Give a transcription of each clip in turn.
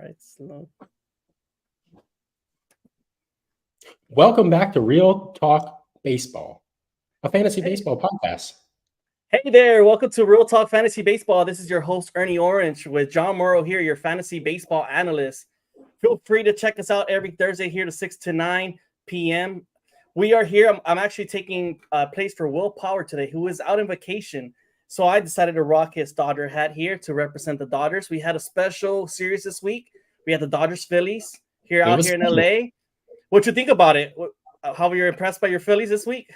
Right, slow. Welcome back to Real Talk Baseball, a fantasy baseball podcast. Hey there, welcome to Real Talk Fantasy Baseball. This is your host, ErnieOrange, with John Morrow here, your fantasy baseball analyst. Feel free to check us out every Thursday here to 6 to 9 p.m. We are here. I'm actually taking place for Will Power today, who is out on vacation. So I decided to rock his Dodger hat here to represent the Dodgers. We had a special series this week. We had the Dodgers Phillies out here in LA. What you think about it? How were you impressed by your Phillies this week?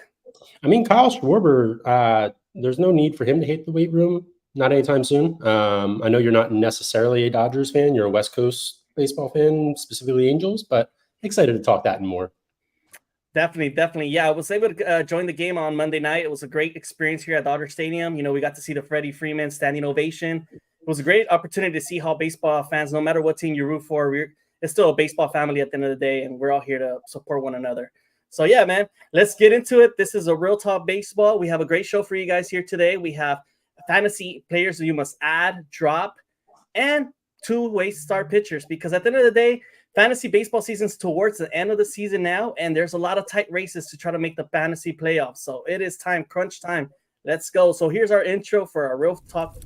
I mean, Kyle Schwarber, there's no need for him to hit the weight room, not anytime soon. I know you're not necessarily a Dodgers fan. You're a West Coast baseball fan, specifically Angels, but excited to talk that and more. Definitely. Yeah, I was able to join the game on Monday night. It was a great experience here at Dodger Stadium. We got to see the Freddie Freeman standing ovation. It was a great opportunity to see how baseball fans, no matter what team you root for, it's still a baseball family at the end of the day, and we're all here to support one another. So yeah, man, let's get into it. This is a Real Talk Baseball. We have a great show for you guys here today. We have fantasy players that you must add, drop, and 2 ways to start pitchers, because at the end of the day, fantasy baseball season's towards the end of the season now, and there's a lot of tight races to try to make the fantasy playoffs. So it is time, crunch time. Let's go. So here's our intro for our Real Talk.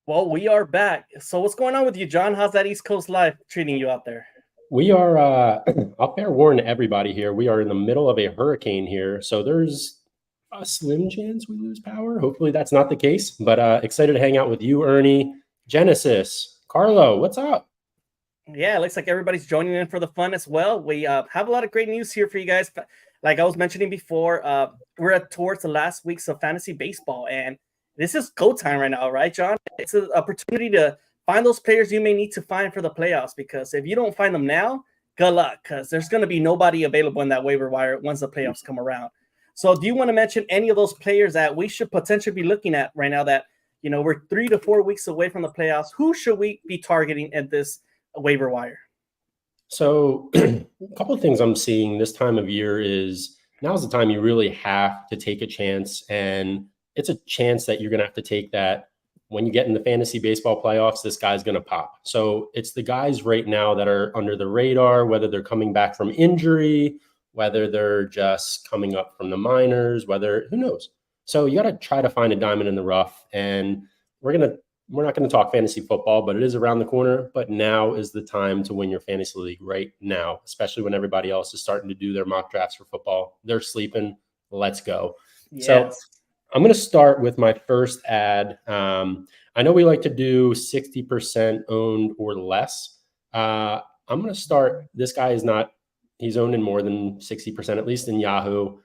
Well, we are back. So what's going on with you, John? How's that East Coast life treating you out there? We are, I'll fair warn everybody here, we are in the middle of a hurricane here. So there's a slim chance we lose power. Hopefully that's not the case, but excited to hang out with you, Ernie, Genesis, Carlo. What's up? Yeah, it looks like everybody's joining in for the fun as well. We have a lot of great news here for you guys. Like I was mentioning before, we're towards the last weeks of fantasy baseball, and this is go time right now, right, John? It's an opportunity to find those players you may need to find for the playoffs, because if you don't find them now, good luck, because there's going to be nobody available in that waiver wire once the playoffs come around. So do you want to mention any of those players that we should potentially be looking at right now that, we're 3 to 4 weeks away from the playoffs? Who should we be targeting at this waiver wire? So a couple of things I'm seeing this time of year is now's the time you really have to take a chance, and it's a chance that you're going to have to take that when you get in the fantasy baseball playoffs, this guy's going to pop. So it's the guys right now that are under the radar, whether they're coming back from injury, whether they're just coming up from the minors, who knows? So you got to try to find a diamond in the rough, and we're not going to talk fantasy football, but it is around the corner. But now is the time to win your fantasy league right now, especially when everybody else is starting to do their mock drafts for football. They're sleeping. Let's go. Yes. So I'm going to start with my first ad. I know we like to do 60% owned or less. I'm going to start. This guy he's owned in more than 60%, at least in Yahoo,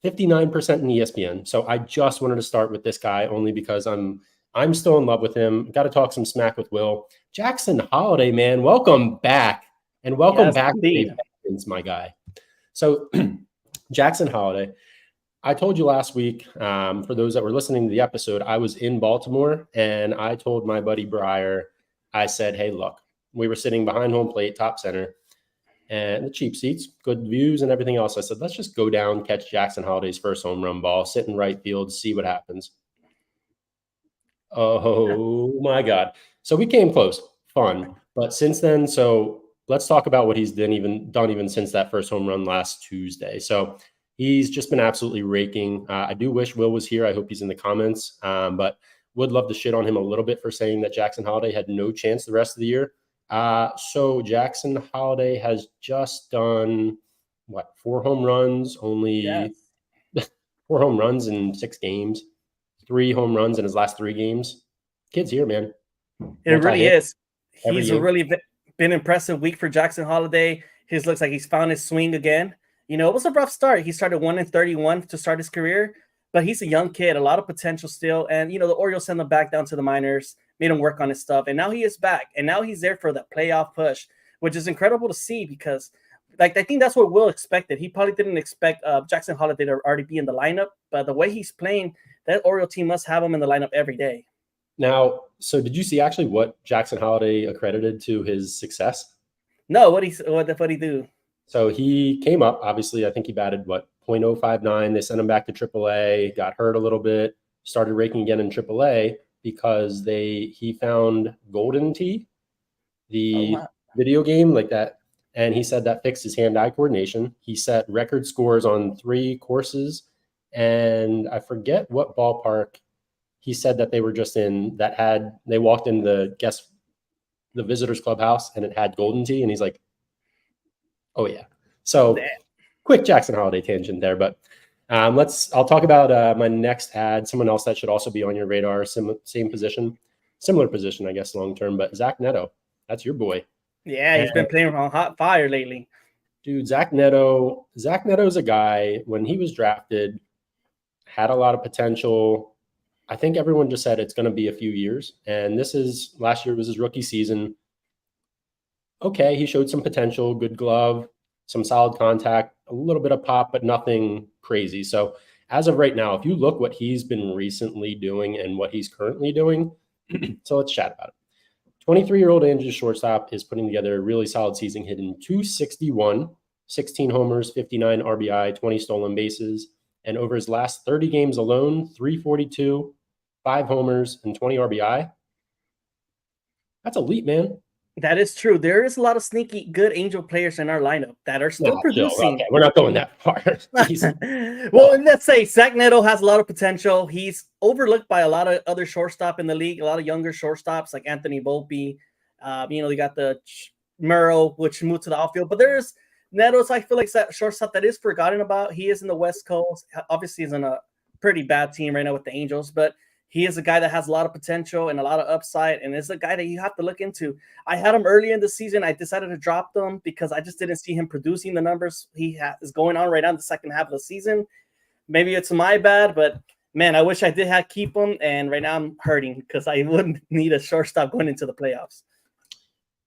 59% in ESPN. So I just wanted to start with this guy only because I'm still in love with him. Got to talk some smack with Will. Jackson Holiday, man, welcome back. And welcome back to my guy. So Jackson Holiday, I told you last week, for those that were listening to the episode, I was in Baltimore, and I told my buddy Breyer, I said, hey, look, we were sitting behind home plate, top center, and the cheap seats, good views and everything else. I said, let's just go down, catch Jackson Holiday's first home run ball, sit in right field, see what happens. Oh, my God. So we came close. Fun. But since then, so let's talk about what he's done even since that first home run last Tuesday. So he's just been absolutely raking. I do wish Will was here. I hope he's in the comments, but would love to shit on him a little bit for saying that Jackson Holiday had no chance the rest of the year. So Jackson Holiday has just done, 4 home runs, only 4 home runs in 6 games, 3 home runs in his last 3 games. Kid's here, man. It really is. He's a really been impressive week for Jackson Holiday. His looks like he's found his swing again. It was a rough start. He started 1-31 to start his career, but he's a young kid, a lot of potential still. And, the Orioles send him back down to the minors. made him work on his stuff. And now he is back. And now he's there for the playoff push, which is incredible to see because like I think that's what Will expected. He probably didn't expect Jackson Holiday to already be in the lineup, but the way he's playing, that Oriole team must have him in the lineup every day. Now, so did you see actually what Jackson Holiday accredited to his success? No, what he do? So he came up, obviously, I think he batted what, .059. They sent him back to AAA, got hurt a little bit, started raking again in AAA because he found Golden Tee, the video game like that. And he said that fixed his hand-eye coordination. He set record scores on 3 courses. And I forget what ballpark he said that they were just in they walked in the visitors clubhouse and it had Golden Tee. And he's like, oh yeah. So quick Jackson Holiday tangent there, but I'll talk about my next ad. Someone else that should also be on your radar, same position, similar position, I guess, long-term, but Zach Neto, that's your boy. Yeah, he's been playing on hot fire lately. Dude, Zach Neto's a guy, when he was drafted, had a lot of potential. I think everyone just said it's going to be a few years. And last year was his rookie season. Okay, he showed some potential, good glove, some solid contact, a little bit of pop, but nothing crazy. So as of right now, if you look what he's been recently doing and what he's currently doing, so let's chat about it. 23-year-old Andrews shortstop is putting together a really solid season, hitting .261, 16 homers, 59 RBI, 20 stolen bases. And over his last 30 games alone, .342, 5 homers, and 20 RBI. That's elite, man. That is true. There is a lot of sneaky good Angel players in our lineup that are still producing. Okay, we're not going that far. Well, let's say Zach Neto has a lot of potential. He's overlooked by a lot of other shortstop in the league, a lot of younger shortstops like Anthony Volpe. You got the Murrow, which moved to the outfield. But there's Neto's, I feel like, that shortstop that is forgotten about. He is in the West Coast. Obviously, he's in a pretty bad team right now with the Angels, but he is a guy that has a lot of potential and a lot of upside, and is a guy that you have to look into. I had him early in the season. I decided to drop them because I just didn't see him producing the numbers he is going on right now in the second half of the season. Maybe it's my bad, but man, I wish I did have keep him, and right now I'm hurting because I wouldn't need a shortstop going into the playoffs.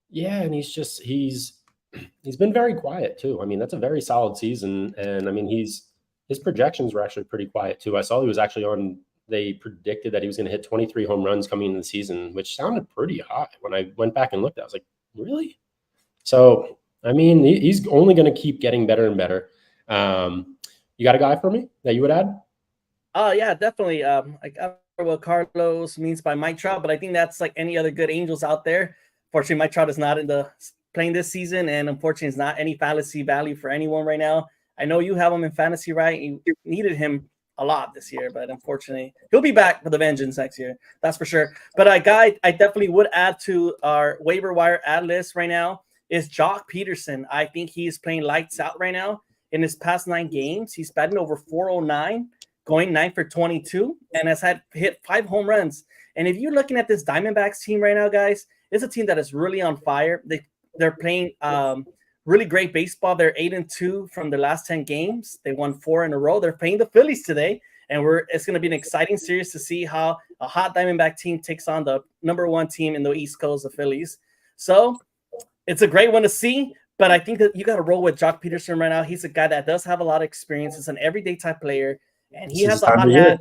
Yeah, and he's been very quiet too. I mean, that's a very solid season, and I mean his projections were actually pretty quiet too. I saw he was actually on. They predicted that he was going to hit 23 home runs coming into the season, which sounded pretty high. When I went back and looked, I was like, really? So, I mean, he's only going to keep getting better and better. You got a guy for me that you would add? Yeah, definitely. I got what Carlos means by Mike Trout, but I think that's like any other good Angels out there. Fortunately, Mike Trout is not playing this season, and unfortunately, it's not any fantasy value for anyone right now. I know you have him in fantasy, right? You needed him a lot this year, but unfortunately he'll be back for the vengeance next year, that's for sure. But a guy I definitely would add to our waiver wire ad list right now is Jock Peterson. I think he's playing lights out right now. In his past 9 games, he's batting over 409, going 9 for 22, and has hit 5 home runs. And if you're looking at this Diamondbacks team right now, guys, it's a team that is really on fire. They're playing really great baseball. They're 8-2 from the last 10 games. They won 4 in a row. They're playing the Phillies today, and it's going to be an exciting series to see how a hot Diamondback team takes on the #1 team in the East Coast, the Phillies. So it's a great one to see, but I think that you got to roll with Jock Peterson right now. He's a guy that does have a lot of experience. He's an everyday type player, and he has a hot hand,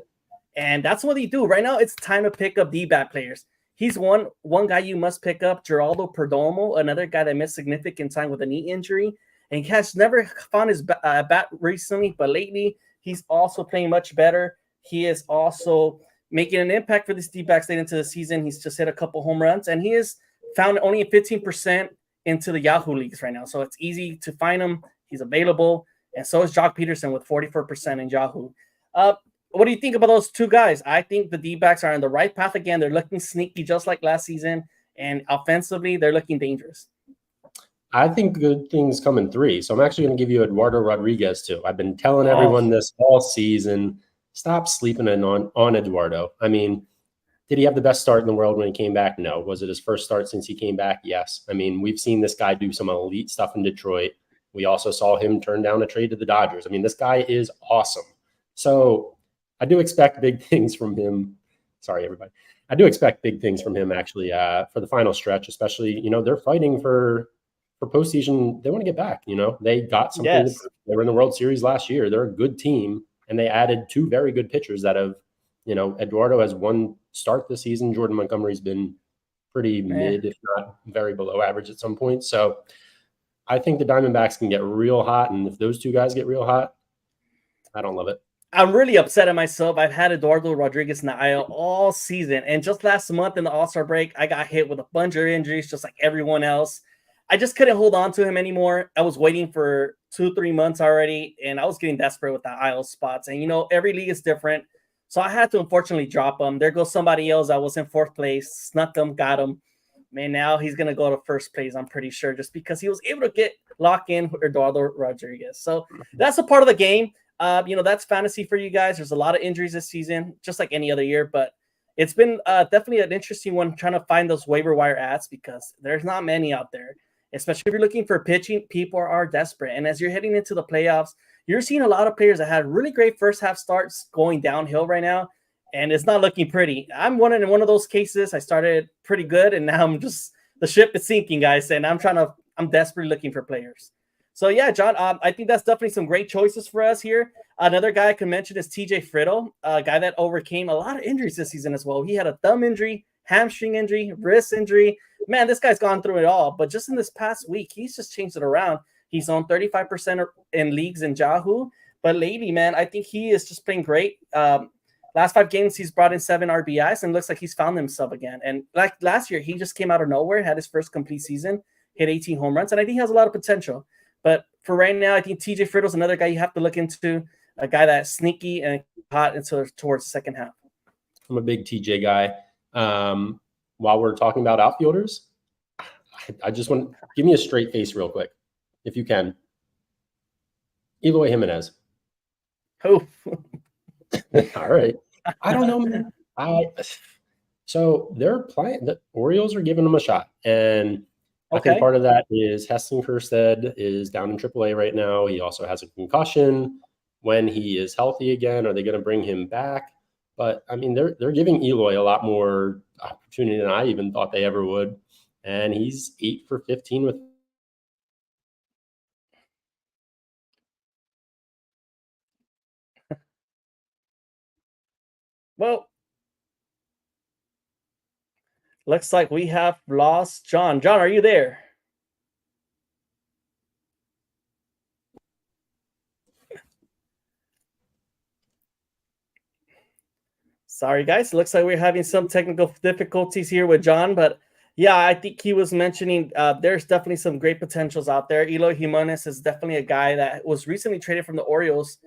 and that's what he do. Right now, it's time to pick up D-bat players. He's one guy you must pick up, Geraldo Perdomo, another guy that missed significant time with a knee injury. And he has never found his bat recently, but lately he's also playing much better. He is also making an impact for this D-backs late into the season. He's just hit a couple home runs, and he is found only 15% into the Yahoo leagues right now. So it's easy to find him. He's available, and so is Jock Peterson with 44% in Yahoo. What do you think about those two guys? I think the D-backs are on the right path again. They're looking sneaky just like last season, and offensively, they're looking dangerous. I think good things come in 3. So I'm actually going to give you Eduardo Rodriguez too. I've been telling everyone this all season. Stop sleeping on Eduardo. I mean, did he have the best start in the world when he came back? No. Was it his first start since he came back? Yes. I mean, we've seen this guy do some elite stuff in Detroit. We also saw him turn down a trade to the Dodgers. I mean, this guy is awesome. So I do expect big things from him Sorry, everybody. I do expect big things from him actually for the final stretch, especially, they're fighting for postseason. They want to get back, they got something to Yes. prove. They were in the World Series last year. They're a good team, and they added 2 very good pitchers that have, Eduardo has 1 start this season. Jordan Montgomery's been pretty mid, if not very below average at some point. So I think the Diamondbacks can get real hot, and if those 2 guys get real hot, I don't love it. I'm really upset at myself. I've had Eduardo Rodriguez in the IL all season. And just last month in the All-Star break, I got hit with a bunch of injuries, just like everyone else. I just couldn't hold on to him anymore. I was waiting for 2-3 months already, and I was getting desperate with the IL spots. And, every league is different. So I had to unfortunately drop him. There goes somebody else that was in 4th place, snuck him, got him. Man, now he's going to go to 1st place, I'm pretty sure, just because he was able to lock in with Eduardo Rodriguez. So that's a part of the game. That's fantasy for you guys. There's a lot of injuries this season, just like any other year, but it's been definitely an interesting one trying to find those waiver wire ads because there's not many out there, especially if you're looking for pitching. People are desperate. And as you're heading into the playoffs, you're seeing a lot of players that had really great first half starts going downhill right now, and it's not looking pretty. I'm in one of those cases. I started pretty good, and now the ship is sinking, guys, and I'm desperately looking for players. So, yeah, John, I think that's definitely some great choices for us here. Another guy I can mention is TJ Friddle, a guy that overcame a lot of injuries this season as well. He had a thumb injury, hamstring injury, wrist injury. Man, this guy's gone through it all. But just in this past week, he's just changed it around. He's on 35% in leagues in Yahoo. But lately, man, I think he is just playing great. Last 5 games, he's brought in 7 RBIs and looks like he's found himself again. And like last year, he just came out of nowhere, had his first complete season, hit 18 home runs, and I think he has a lot of potential. But for right now, I think TJ Friddle's another guy you have to look into, a guy that's sneaky and hot towards the second half. I'm a big TJ guy. While we're talking about outfielders, I just want to give me a straight face real quick, if you can. Eloy Jimenez. Oh, all right. I don't know, man. So they're playing. The Orioles are giving them a shot, and I think part of that is Heston Kjerstad is down in AAA right now. He also has a concussion. When he is healthy again, are they going to bring him back? But I mean, they're giving Eloy a lot more opportunity than I even thought they ever would, and he's 8 for 15 with. Well, looks like we have lost John. John, are you there? Sorry, guys. Looks like we're having some technical difficulties here with John, but yeah, I think he was mentioning there's definitely some great potentials out there. Eloy Jimenez is definitely a guy that was recently traded from the Orioles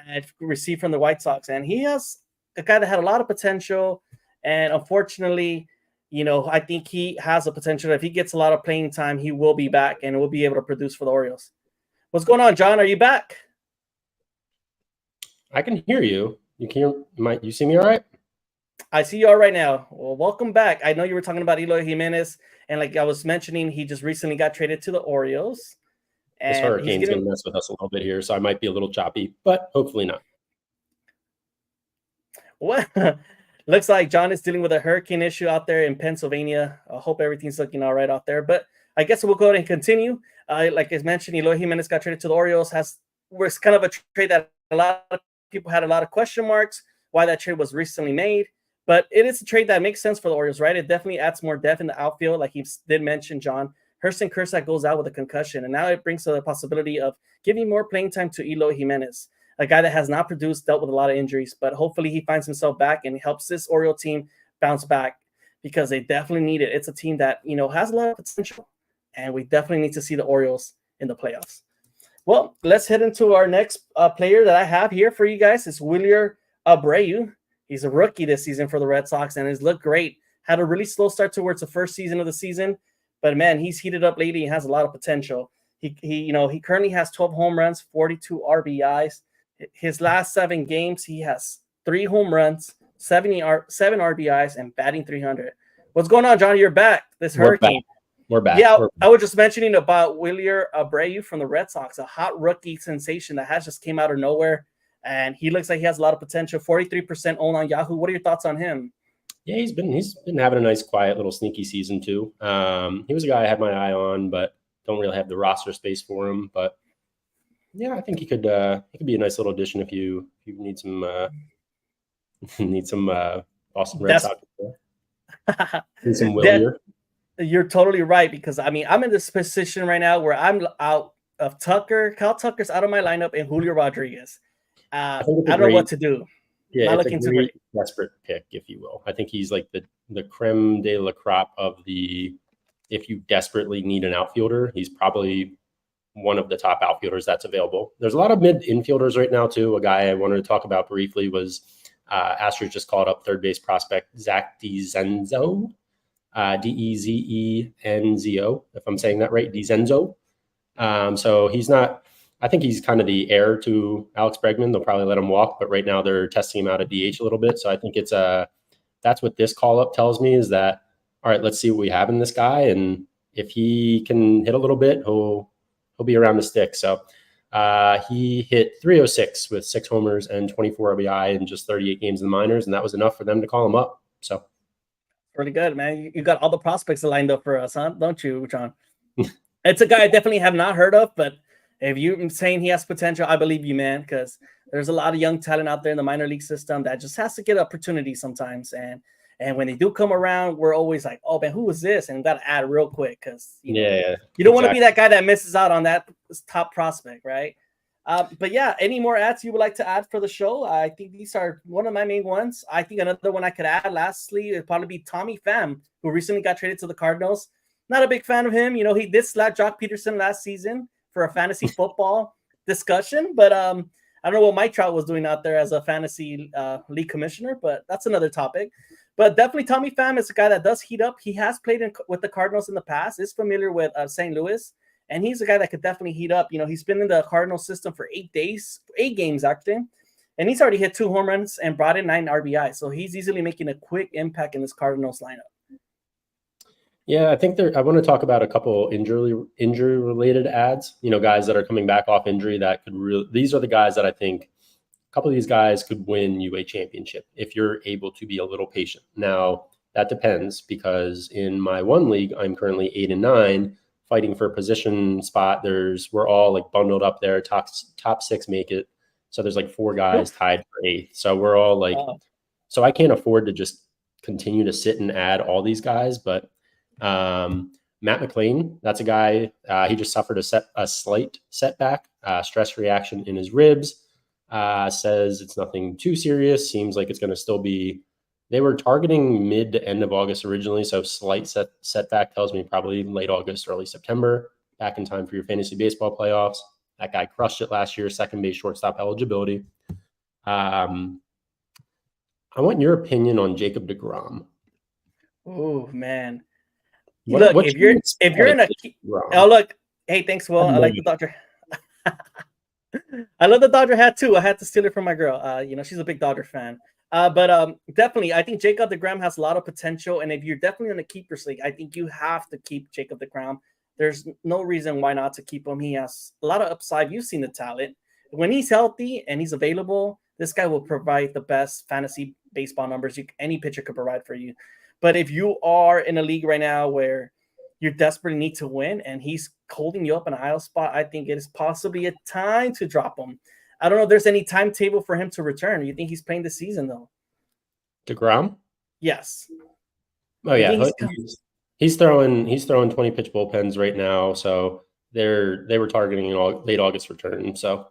and received from the White Sox, and he has a guy that had a lot of potential, and unfortunately, I think he has a potential. If he gets a lot of playing time, he will be back and will be able to produce for the Orioles. What's going on, John? Are you back? I can hear you. You see me all right? I see you all right now. Well, welcome back. I know you were talking about Eloy Jimenez, and like I was mentioning, he just recently got traded to the Orioles. And this hurricane's going to mess with us a little bit here, so I might be a little choppy, but hopefully not. Well, looks like John is dealing with a hurricane issue out there in Pennsylvania. I hope everything's looking all right out there. But I guess we'll go ahead and continue. Like I mentioned, Eloy Jimenez got traded to the Orioles. Was kind of a trade that a lot of people had a lot of question marks why that trade was recently made. But it is a trade that makes sense for the Orioles, right? It definitely adds more depth in the outfield. Like he did mention, John, Heston Kjerstad goes out with a concussion. And now it brings the possibility of giving more playing time to Eloy Jimenez, a guy that has not produced, dealt with a lot of injuries. But hopefully he finds himself back and helps this Oriole team bounce back because they definitely need it. It's a team that, has a lot of potential. And we definitely need to see the Orioles in the playoffs. Well, let's head into our next player that I have here for you guys. It's Wilyer Abreu. He's a rookie this season for the Red Sox and has looked great. Had a really slow start towards the first season of the season, but man, he's heated up lately. He has a lot of potential. He currently has 12 home runs, 42 RBIs. His last 7 games, he has 3 home runs, 7 RBIs, and batting 300. What's going on, John? You're back. Hurricane. We're back. Yeah, I was just mentioning about Wilyer Abreu from the Red Sox, a hot rookie sensation that has just came out of nowhere. And he looks like he has a lot of potential. 43% owned on Yahoo. What are your thoughts on him? Yeah, he's been having a nice, quiet little sneaky season too. He was a guy I had my eye on, but don't really have the roster space for him. But yeah, I think he could be a nice little addition if you need some need some Boston Red That's Sox. Need some will that here. you're totally right, because I mean I'm in this position right now where I'm out of Tucker. Kyle Tucker's out of my lineup, and Julio Rodriguez. I I think it's a don't know what great to do. Yeah, Not it's a looking too great. great desperate pick, if you will. I think he's like the creme de la crop of the if you desperately need an outfielder, he's probably one of the top outfielders that's available. There's a lot of mid infielders right now too. A guy I wanted to talk about briefly was Astros just called up third base prospect Zach DeZenzo, Dezenzo, if I'm saying that right, DeZenzo. So he's not. I think he's kind of the heir to Alex Bregman. They'll probably let him walk, but right now they're testing him out at DH a little bit. So I think it's that's what this call up tells me is that all right, let's see what we have in this guy, and if he can hit a little bit, he'll be around the stick. So he hit 306 with 6 homers and 24 RBI in just 38 games in the minors, and that was enough for them to call him up. So Pretty good, man. You got all the prospects lined up for us, huh? Don't you, John? It's a guy I definitely have not heard of, but if you're saying he has potential, I believe you, man, because there's a lot of young talent out there in the minor league system that just has to get opportunities sometimes. And when they do come around, we're always like, oh, man, who is this? And got to add real quick because, you don't want to be that guy that misses out on that top prospect, right? But yeah, any more ads you would like to add for the show? I think these are one of my main ones. I think another one I could add lastly would probably be Tommy Pham, who recently got traded to the Cardinals. Not a big fan of him. He did slap Jock Peterson last season for a fantasy football discussion, but I don't know what Mike Trout was doing out there as a fantasy league commissioner, but that's another topic. But definitely Tommy Pham is a guy that does heat up. He has played with the Cardinals in the past, is familiar with St. Louis, and he's a guy that could definitely heat up. He's been in the Cardinals system for 8 games actually, and he's already hit 2 home runs and brought in 9 RBI. So he's easily making a quick impact in this Cardinals lineup. Yeah, I think I want to talk about a couple injury related ads. Guys that are coming back off injury that could really. These are the guys that I think a couple of these guys could win you a championship if you're able to be a little patient. Now that depends because in my one league, I'm currently 8-9, fighting for a position spot. We're all like bundled up there. Top 6 make it. So there's like 4 guys tied for 8th. So we're all like. So I can't afford to just continue to sit and add all these guys, but. Matt McLean, that's a guy. He just suffered a slight setback, stress reaction in his ribs. Says it's nothing too serious. Seems like it's going to still be. They were targeting mid to end of August originally, so slight setback tells me probably late August, early September. Back in time for your fantasy baseball playoffs. That guy crushed it last year. Second base, shortstop eligibility. I want your opinion on Jacob deGrom. Oh man. Look, if you're in a hey, thanks, Will. I like the Dodger. I love the Dodger hat too. I had to steal it from my girl. She's a big Dodger fan. But definitely, I think Jacob deGrom has a lot of potential, and if you're definitely in a keepers league, I think you have to keep Jacob deGrom. There's no reason why not to keep him. He has a lot of upside. You've seen the talent. When he's healthy and he's available, this guy will provide the best fantasy baseball numbers any pitcher could provide for you. But if you are in a league right now where you desperately need to win and he's holding you up in a high spot, I think it is possibly a time to drop him. I don't know if there's any timetable for him to return. You think he's playing this season, though? deGrom? Yes. Oh, yeah. He's throwing 20-pitch bullpens right now. So they were targeting an late August return. So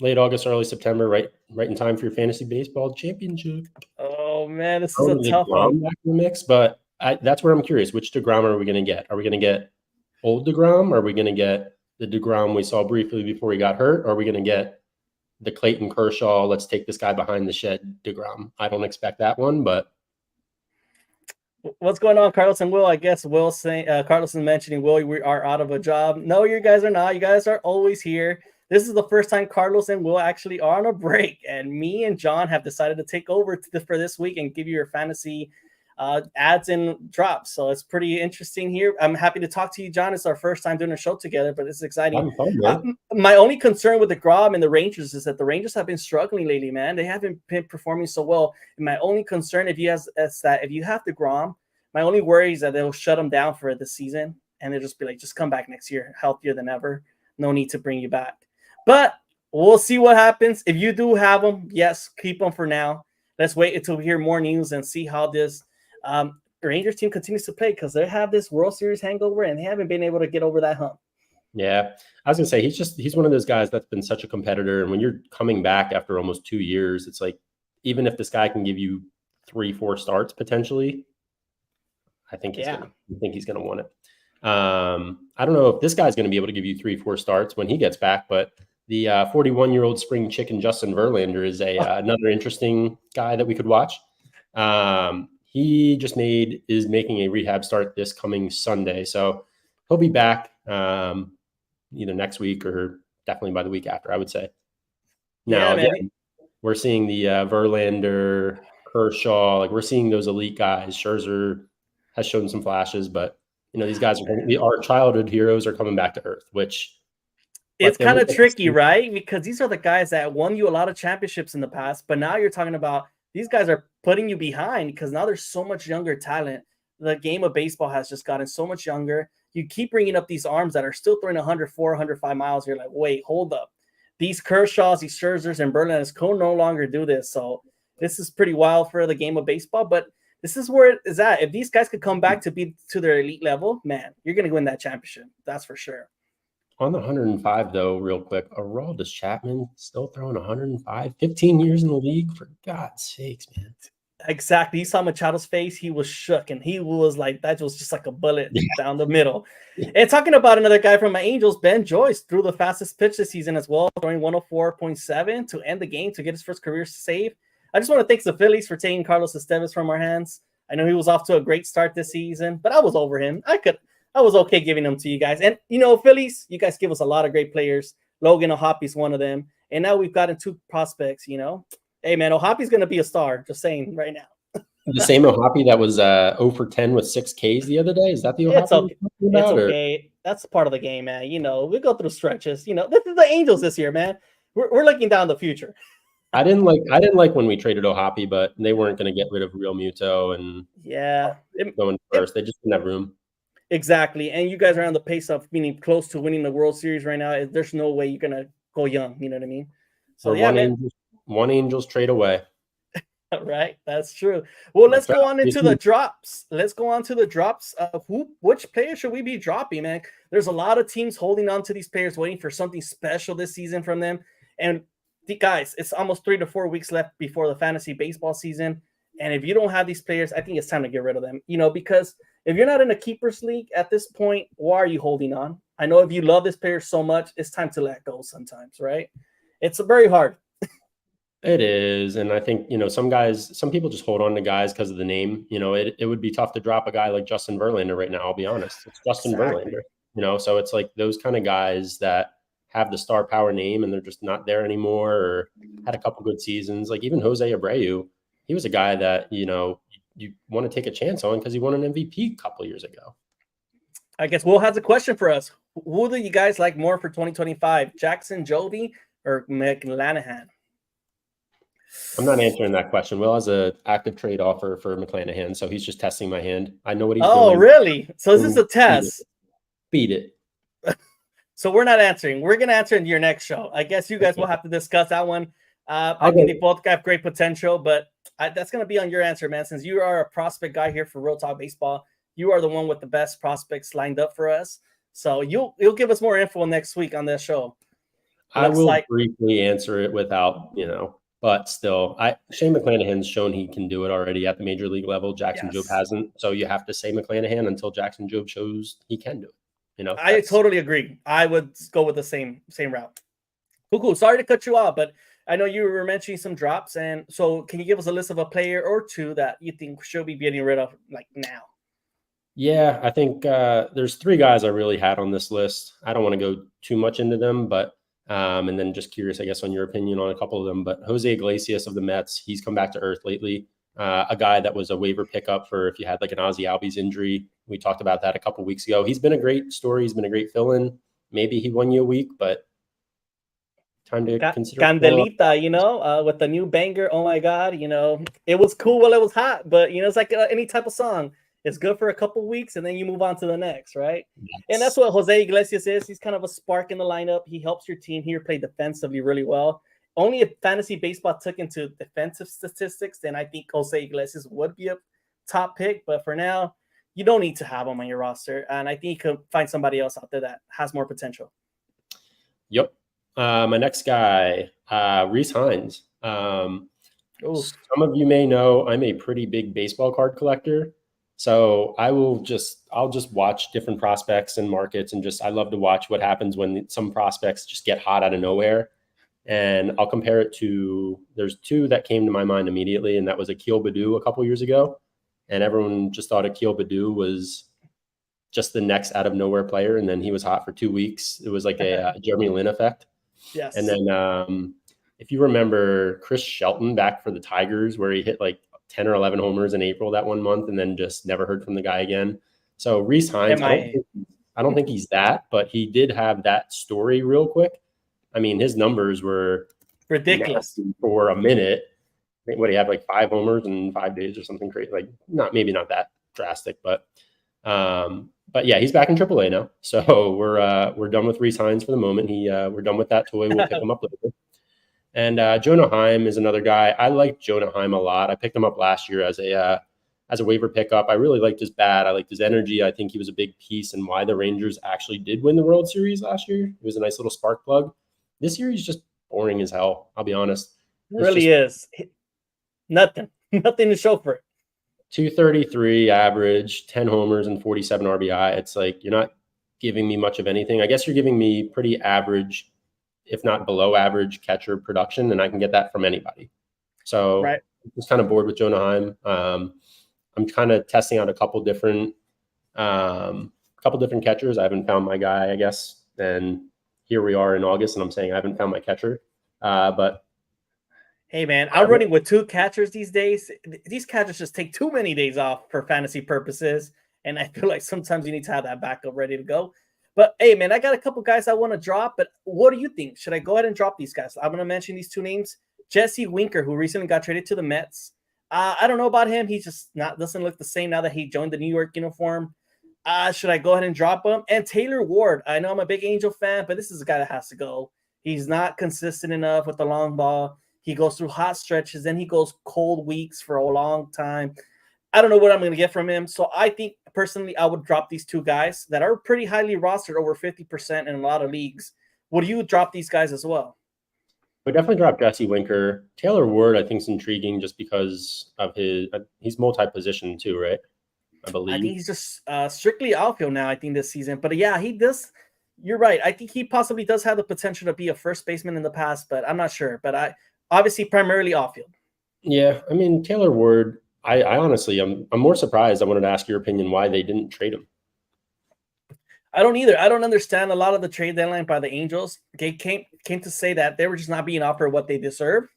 late August, early September, right in time for your fantasy baseball championship. Oh man, this is a tough one. Back in the mix, but that's where I'm curious. Which deGrom are we going to get? Are we going to get old deGrom? Or are we going to get the deGrom we saw briefly before he got hurt? Or are we going to get the Clayton Kershaw, let's take this guy behind the shed deGrom? I don't expect that one, but. What's going on, Carlos and Will? I guess Will saying Carlos is mentioning, Will, we are out of a job. No, you guys are not. You guys are always here. This is the first time Carlos and Will actually are on a break, and me and John have decided to take over for this week and give you your fantasy adds and drops. So it's pretty interesting here. I'm happy to talk to you, John. It's our first time doing a show together, but it's exciting. Having fun, man. My only concern with the Grom and the Rangers is that the Rangers have been struggling lately, man. They haven't been performing so well. And my only concern if you have the Grom, my only worry is that they'll shut them down for this season and they'll just be like, just come back next year, healthier than ever. No need to bring you back. But we'll see what happens. If you do have them, yes, keep them for now. Let's wait until we hear more news and see how this Rangers team continues to play, because they have this World Series hangover and they haven't been able to get over that hump. Yeah, I was gonna say he's one of those guys that's been such a competitor, and when you're coming back after almost 2 years, it's like even if this guy can give you 3-4 starts potentially, I think he's gonna want it. I don't know if this guy's gonna be able to give you 3-4 starts when he gets back, but the 41-year-old spring chicken Justin Verlander is another interesting guy that we could watch. He just is making a rehab start this coming Sunday, so he'll be back either next week or definitely by the week after, I would say. Now, again, we're seeing the Verlander, Kershaw, like we're seeing those elite guys. Scherzer has shown some flashes, but these guys our childhood heroes are coming back to earth, which it's kind of tricky, right? Because these are the guys that won you a lot of championships in the past, but now you're talking about these guys are putting you behind because now there's so much younger talent. The game of baseball has just gotten so much younger. You keep bringing up these arms that are still throwing 104, 105 miles. You're like, wait, hold up. These Kershaws, these Scherzers, and Verlanders can no longer do this. So this is pretty wild for the game of baseball, but this is where it is at. If these guys could come back to be to their elite level, man, you're going to win that championship. That's for sure. On the 105, though, real quick, Aroldis Chapman still throwing 105, 15 years in the league. For God's sakes, man. Exactly. He saw Machado's face. He was shook, and he was like, that was just like a bullet down the middle. And talking about another guy from my Angels, Ben Joyce threw the fastest pitch this season as well, throwing 104.7 to end the game to get his first career save. I just want to thank the Phillies for taking Carlos Estevez from our hands. I know he was off to a great start this season, but I was over him. I was okay giving them to you guys. And, Phillies, you guys give us a lot of great players. Logan O'Hoppy's one of them. And now we've gotten 2 prospects, Hey, man, O'Hoppy's going to be a star, just saying right now. The same O'Hoppy that was 0 for 10 with 6 Ks the other day? Is that the O'Hoppy? It's okay. It's okay. That's part of the game, man. We go through stretches. This is the Angels this year, man. We're looking down the future. I didn't like when we traded O'Hoppy, but they weren't going to get rid of Real Muto and going first. They just didn't have room. Exactly. And you guys are on the pace of being close to winning the World Series right now. There's no way you're going to go young. You know what I mean? So, one Angels trade away. Right. That's true. Well, let's go on into the drops. Which player should we be dropping, man? There's a lot of teams holding on to these players, waiting for something special this season from them. And guys, it's almost 3 to 4 weeks left before the fantasy baseball season. And if you don't have these players, I think it's time to get rid of them, because if you're not in a keepers league at this point, why are you holding on? I know if you love this player so much, it's time to let go sometimes, right? It's very hard. It is. And I think, some people just hold on to guys because of the name. It would be tough to drop a guy like Justin Verlander right now, I'll be honest. It's Justin Verlander, so it's like those kind of guys that have the star power name and they're just not there anymore, or had a couple good seasons. Like even Jose Abreu, he was a guy that, you want to take a chance on because he won an MVP a couple years ago. I guess Will has a question for us. Who do you guys like more for 2025, Jackson Jobe or McClanahan? I'm not answering that question. Will has an active trade offer for McClanahan, so he's just testing my hand. I know what he's doing. Oh, really? So this is a test. Beat it. So we're not answering. We're going to answer in your next show. I guess you guys will have to discuss that one. I think they both have great potential, but that's going to be on your answer, man. Since you are a prospect guy here for Real Talk Baseball, you are the one with the best prospects lined up for us. So you'll give us more info next week on this show. I will briefly answer it without, but still, Shane McClanahan's shown he can do it already at the major league level. Jackson Jobe hasn't. So you have to say McClanahan until Jackson Jobe shows he can do it. I totally agree. I would go with the same route. Cool. Sorry to cut you off, but I know you were mentioning some drops. And so can you give us a list of a player or two that you think should be getting rid of like now? Yeah, I think there's 3 guys I really had on this list. I don't want to go too much into them, but and then just curious, I guess, on your opinion on a couple of them. But Jose Iglesias of the Mets, he's come back to earth lately. a guy that was a waiver pickup for if you had like an Ozzy Albies injury. We talked about that a couple weeks ago. He's been a great story. He's been a great fill-in. Maybe he won you a week, but time to consider Candelita, with the new banger. Oh my God, it was cool while it was hot, but it's like any type of song. It's good for a couple weeks, and then you move on to the next, right? Yes. And that's what Jose Iglesias is. He's kind of a spark in the lineup. He helps your team here play defensively really well. Only if fantasy baseball took into defensive statistics, then I think Jose Iglesias would be a top pick. But for now, you don't need to have him on your roster. And I think you could find somebody else out there that has more potential. Yep. My next guy, Rhys Hines. Some of you may know I'm a pretty big baseball card collector. So I'll just watch different prospects and markets, and I love to watch what happens when some prospects just get hot out of nowhere. And I'll compare it to, there's two that came to my mind immediately, and that was Akil Baddoo a couple years ago. And everyone just thought Akil Baddoo was just the next out of nowhere player. And then he was hot for 2 weeks. It was like a Jeremy Lin effect. Yes. And then if you remember Chris Shelton back for the Tigers, where he hit like 10 or 11 homers in April that one month and then just never heard from the guy again. So Rhys Hines, I don't think he's that, but he did have that story real quick. I mean, his numbers were ridiculous for a minute. I think what he had like 5 homers in 5 days or something crazy. Like maybe not that drastic, but yeah, he's back in AAA now. So we're done with Rhys Hines for the moment. We're done with that toy. We'll pick him up later. And Jonah Heim is another guy. I like Jonah Heim a lot. I picked him up last year as a waiver pickup. I really liked his bat. I liked his energy. I think he was a big piece in why the Rangers actually did win the World Series last year. He was a nice little spark plug. This year, he's just boring as hell. I'll be honest. It really is. Nothing to show for it. 233 average, 10 homers and 47 RBI. It's like, you're not giving me much of anything. I guess you're giving me pretty average, if not below average catcher production, and I can get that from anybody. So I'm just kind of bored with Jonah Heim. I'm kind of testing out a couple different catchers. I haven't found my guy, I guess. And here we are in August, and I'm saying I haven't found my catcher. But hey, man, I'm running with 2 catchers these days. These catchers just take too many days off for fantasy purposes, and I feel like sometimes you need to have that backup ready to go. But, hey, man, I got a couple guys I want to drop, but what do you think? Should I go ahead and drop these guys? I'm going to mention these 2 names. Jesse Winker, who recently got traded to the Mets. I don't know about him. He just doesn't look the same now that he joined the New York uniform. Should I go ahead and drop him? And Taylor Ward. I know I'm a big Angel fan, but this is a guy that has to go. He's not consistent enough with the long ball. He goes through hot stretches, then he goes cold weeks for a long time. I don't know what I'm going to get from him. So I think personally I would drop these 2 guys that are pretty highly rostered, over 50% in a lot of leagues. Would you drop these guys as well? Would definitely drop Jesse Winker. Taylor Ward, I think, is intriguing just because of he's multi-position too, right? I believe. I think he's just strictly outfield now, I think, this season. But yeah, he does. You're right. I think he possibly does have the potential to be a first baseman in the past, but I'm not sure. But obviously primarily outfield. Yeah, I mean, Taylor Ward, I honestly, I'm more surprised. I wanted to ask your opinion why they didn't trade him. I don't either. I don't understand a lot of the trade deadline by the Angels. They came to say that they were just not being offered what they deserve.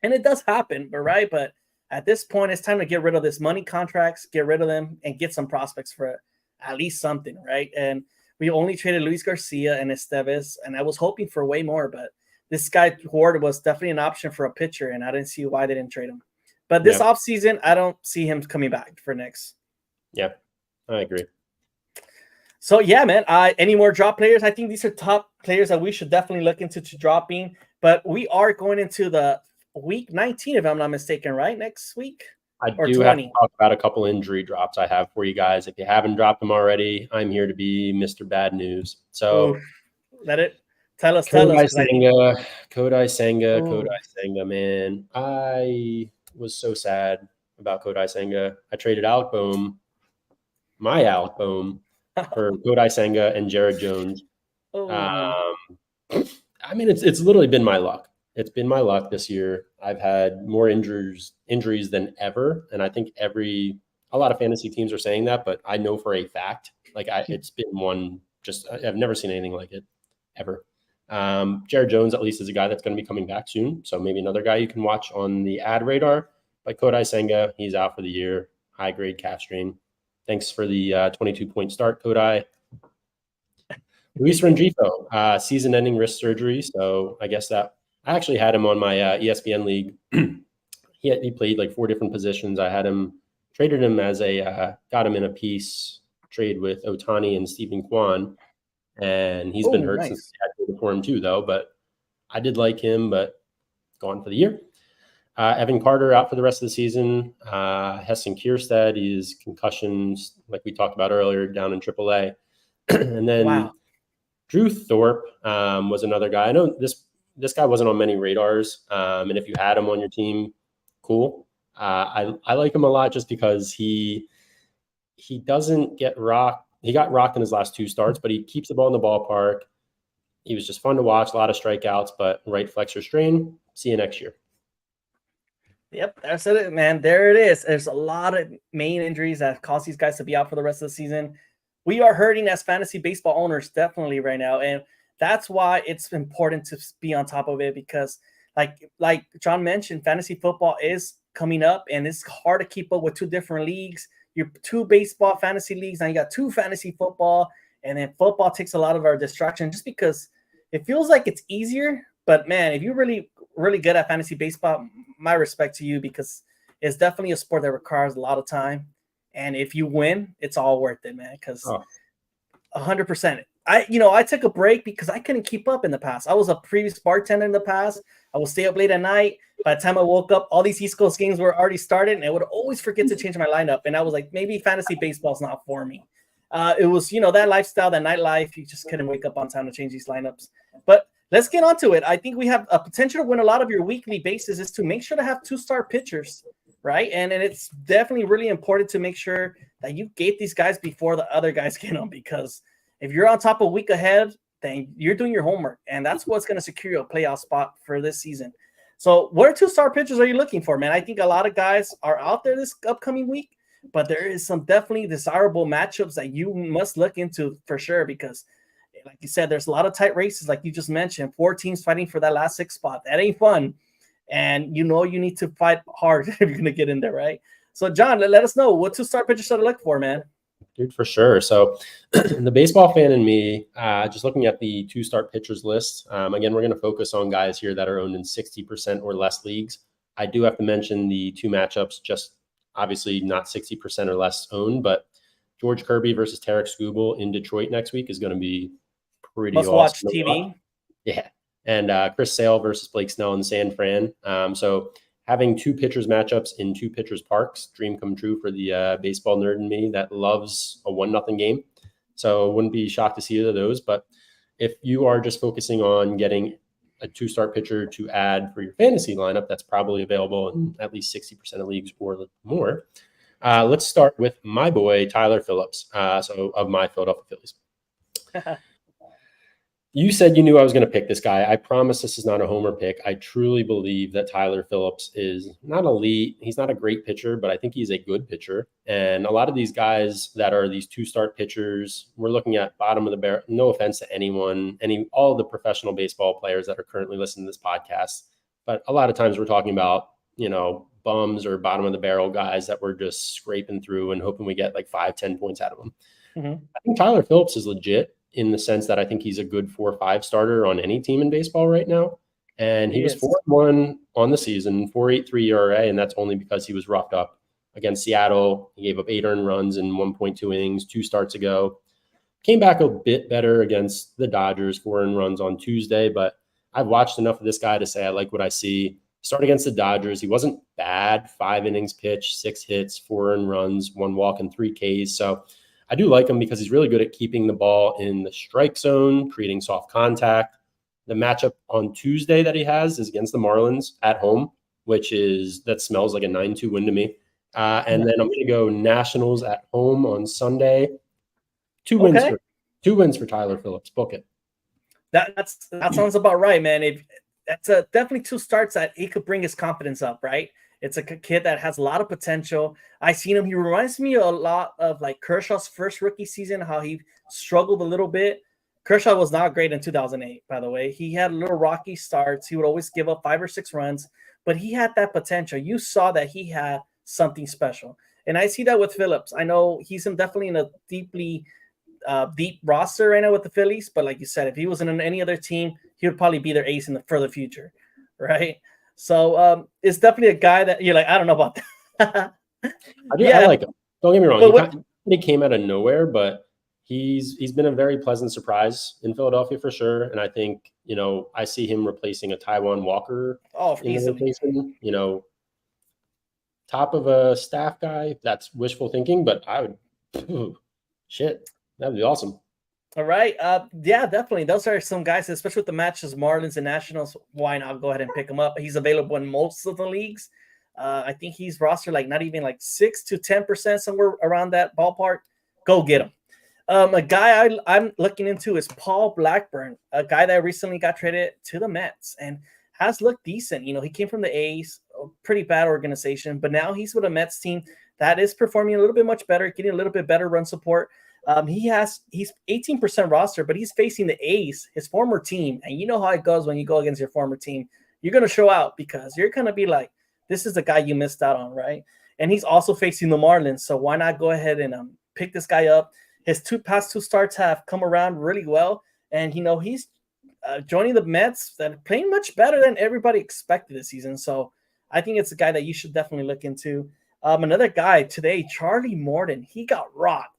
And it does happen, but at this point, it's time to get rid of this money contracts, get rid of them, and get some prospects for at least something, right? And we only traded Luis Garcia and Esteves, and I was hoping for way more, but this guy Ward was definitely an option for a pitcher, and I didn't see why they didn't trade him. But this offseason, I don't see him coming back for next. Yeah, I agree. So, yeah, man, any more drop players? I think these are top players that we should definitely look into dropping. But we are going into the week 19, if I'm not mistaken, right? Next week? I do have to talk about a couple injury drops I have for you guys. If you haven't dropped them already, I'm here to be Mr. Bad News. So, let it. Tell us. Kodai Senga, man. I was so sad about Kodai Senga. I traded my Alec Bohm, for Kodai Senga and Jared Jones. I mean, it's literally been my luck. It's been my luck this year. I've had more injuries than ever, and I think a lot of fantasy teams are saying that, but I know for a fact, it's been one. I've never seen anything like it ever. Jared Jones, at least, is a guy that's going to be coming back soon. So maybe another guy you can watch on the ad radar. But Kodai Senga, he's out for the year, high grade calf strain. Thanks for the 22-point start, Kodai. Luis Rengifo, season-ending wrist surgery. So I guess that I actually had him on my ESPN league. He played like 4 different positions. I had him, traded him as got him in a piece trade with Otani and Stephen Kwan. And he's been hurt since I traded for him too, though. But I did like him, but gone for the year. Evan Carter out for the rest of the season. Heston Kierstead, he's concussions, like we talked about earlier, down in AAA. And then Drew Thorpe was another guy. I know this guy wasn't on many radars, and if you had him on your team, cool. I like him a lot just because he doesn't get rocked. He got rocked in his last 2 starts, but he keeps the ball in the ballpark. He was just fun to watch, a lot of strikeouts, but right flexor strain. See you next year. Yep, that's it, man. There it is. There's a lot of main injuries that cause these guys to be out for the rest of the season. We are hurting as fantasy baseball owners definitely right now, and that's why it's important to be on top of it because, like John mentioned, fantasy football is coming up, and it's hard to keep up with 2 different leagues. You're 2 baseball fantasy leagues, now you got 2 fantasy football, and then football takes a lot of our distraction just because it feels like it's easier. But man, if you're really, really good at fantasy baseball, my respect to you because it's definitely a sport that requires a lot of time. And if you win, it's all worth it, man. Because 100%. I took a break because I couldn't keep up in the past. I was a previous bartender in the past. I would stay up late at night. By the time I woke up, all these East Coast games were already started, and I would always forget to change my lineup. And I was like, maybe fantasy baseball is not for me. It was, that lifestyle, that nightlife. You just couldn't wake up on time to change these lineups. But let's get on to it. I think we have a potential to win a lot of your weekly bases is to make sure to have 2-star pitchers, right? And it's definitely really important to make sure that you get these guys before the other guys get them because if you're on top a week ahead, then you're doing your homework, and that's what's going to secure you a playoff spot for this season. So what 2-star pitchers are you looking for, man? I think a lot of guys are out there this upcoming week, but there is some definitely desirable matchups that you must look into for sure because like you said, there's a lot of tight races, like you just mentioned, 4 teams fighting for that last 6 spot. That ain't fun. And you need to fight hard if you're going to get in there, right? So, John, let us know what 2-star pitchers should I look for, man? Dude, for sure. So the baseball fan in me, just looking at the 2-star pitchers list, again, we're going to focus on guys here that are owned in 60% or less leagues. I do have to mention the 2 matchups, just obviously not 60% or less owned, but George Kirby versus Tarek Skubal in Detroit next week is going to be pretty awesome. Must watch TV. Yeah. And Chris Sale versus Blake Snell in San Fran. So having 2 pitchers matchups in 2 pitchers parks, dream come true for the baseball nerd in me that loves a 1-0 game. So wouldn't be shocked to see either of those. But if you are just focusing on getting a 2-star pitcher to add for your fantasy lineup, that's probably available in at least 60% of leagues or more. Let's start with my boy, Tyler Phillips, so of my Philadelphia Phillies. You said you knew I was going to pick this guy. I promise this is not a homer pick. I truly believe that Tyler Phillips is not elite. He's not a great pitcher, but I think he's a good pitcher. And a lot of these guys that are these 2-star pitchers, we're looking at bottom of the barrel. No offense to anyone, all the professional baseball players that are currently listening to this podcast. But a lot of times we're talking about, bums or bottom of the barrel guys that we're just scraping through and hoping we get like 5-10 points out of them. Mm-hmm. I think Tyler Phillips is legit in the sense that I think he's a good 4-5 starter on any team in baseball right now. And he was 4-1 on the season, 4.83 ERA, and that's only because he was roughed up against Seattle. He gave up 8 earned runs in 1.2 innings 2 starts ago. Came back a bit better against the Dodgers, 4 earned runs on Tuesday, but I've watched enough of this guy to say I like what I see. Start against the Dodgers. He wasn't bad. 5 innings pitched, 6 hits, 4 earned runs, 1 walk, and 3 Ks. So I do like him because he's really good at keeping the ball in the strike zone, creating soft contact. The matchup on Tuesday that he has is against the Marlins at home, that smells like a 9-2 win to me. And then I'm going to go Nationals at home on Sunday. 2 wins for Tyler Phillips. Book it. That sounds about right, man. That's definitely 2 starts that he could bring his confidence up, right? It's a kid that has a lot of potential. I've seen him. He reminds me a lot of like Kershaw's first rookie season, how he struggled a little bit. Kershaw was not great in 2008, by the way. He had little rocky starts. He would always give up 5 or 6 runs. but he had that potential. You saw that he had something special. And I see that with Phillips. I know he's definitely in a deep roster right now with the Phillies, but like you said, if he wasn't in any other team, he would probably be their ace in the further future, right? So it's definitely a guy that you're like, I don't know about that. I like him. Don't get me wrong. But He came out of nowhere, but he's been a very pleasant surprise in Philadelphia for sure. And I think, I see him replacing a Taijuan Walker in the rotation. Top of a staff guy. That's wishful thinking, but I would shit. That'd be awesome. All right. Yeah, definitely. Those are some guys, especially with the matches, Marlins and Nationals. Why not go ahead and pick him up? He's available in most of the leagues. I think he's rostered like not even like 6 to 10%, somewhere around that ballpark. Go get him. A guy I'm looking into is Paul Blackburn, a guy that recently got traded to the Mets and has looked decent. He came from the A's, a pretty bad organization, but now he's with a Mets team that is performing a little bit much better, getting a little bit better run support. He's 18% roster, but he's facing the A's, his former team. And you know how it goes when you go against your former team. You're going to show out because you're going to be like, this is the guy you missed out on, right? And he's also facing the Marlins. So why not go ahead and pick this guy up? His past two starts have come around really well. And, he's joining the Mets that are playing much better than everybody expected this season. So I think it's a guy that you should definitely look into. Another guy today, Charlie Morton, he got rocked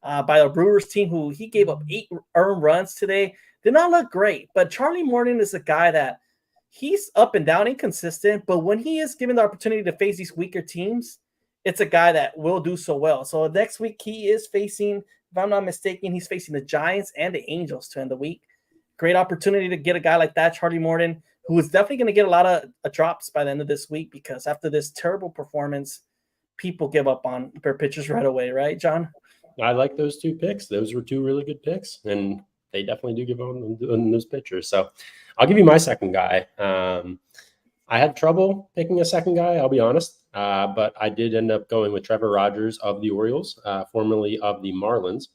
by the Brewers team, who he gave up 8 earned runs today. Did not look great, but Charlie Morton is a guy that he's up and down, inconsistent, but when he is given the opportunity to face these weaker teams, it's a guy that will do so well. So next week he is facing, if I'm not mistaken, he's facing the Giants and the Angels to end the week. Great opportunity to get a guy like that, Charlie Morton, who is definitely going to get a lot of drops by the end of this week, because after this terrible performance, people give up on their pitchers right away, right, John? I like those 2 picks. Those were 2 really good picks, and they definitely do give on those pitchers. So I'll give you my second guy. I had trouble picking a second guy, I'll be honest, but I did end up going with Trevor Rogers of the Orioles, formerly of the Marlins.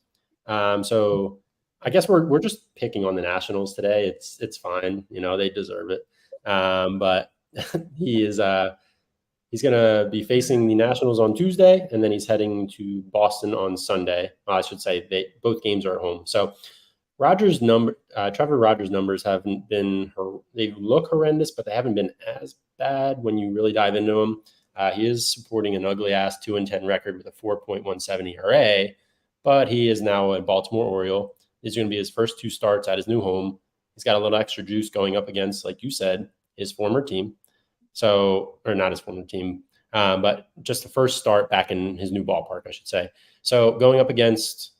So I guess we're just picking on the Nationals today. It's fine, they deserve it. But he is he's going to be facing the Nationals on Tuesday, and then he's heading to Boston on Sunday. I should say both games are at home. So Trevor Rogers' numbers haven't been, they look horrendous, but they haven't been as bad when you really dive into them. He is supporting an ugly ass 2-10 record with a 4.17 ERA, but he is now a Baltimore Oriole. These are going to be his first 2 starts at his new home. He's got a little extra juice going up against, like you said, his former team. So, or not his former team, but just the first start back in his new ballpark, I should say. So going up against,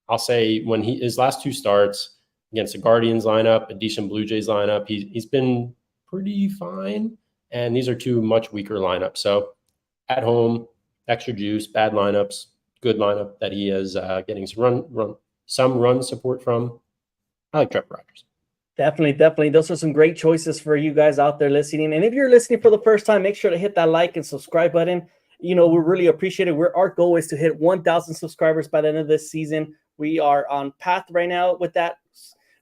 I'll say when his last 2 starts against a Guardians lineup, a decent Blue Jays lineup, he's been pretty fine. And these are 2 much weaker lineups. So at home, extra juice, bad lineups, good lineup that he is getting some run support from. I like Trevor Rogers. Definitely. Those are some great choices for you guys out there listening. And if you're listening for the first time, make sure to hit that like and subscribe button. We really appreciate it. Our goal is to hit 1,000 subscribers by the end of this season. We are on path right now with that.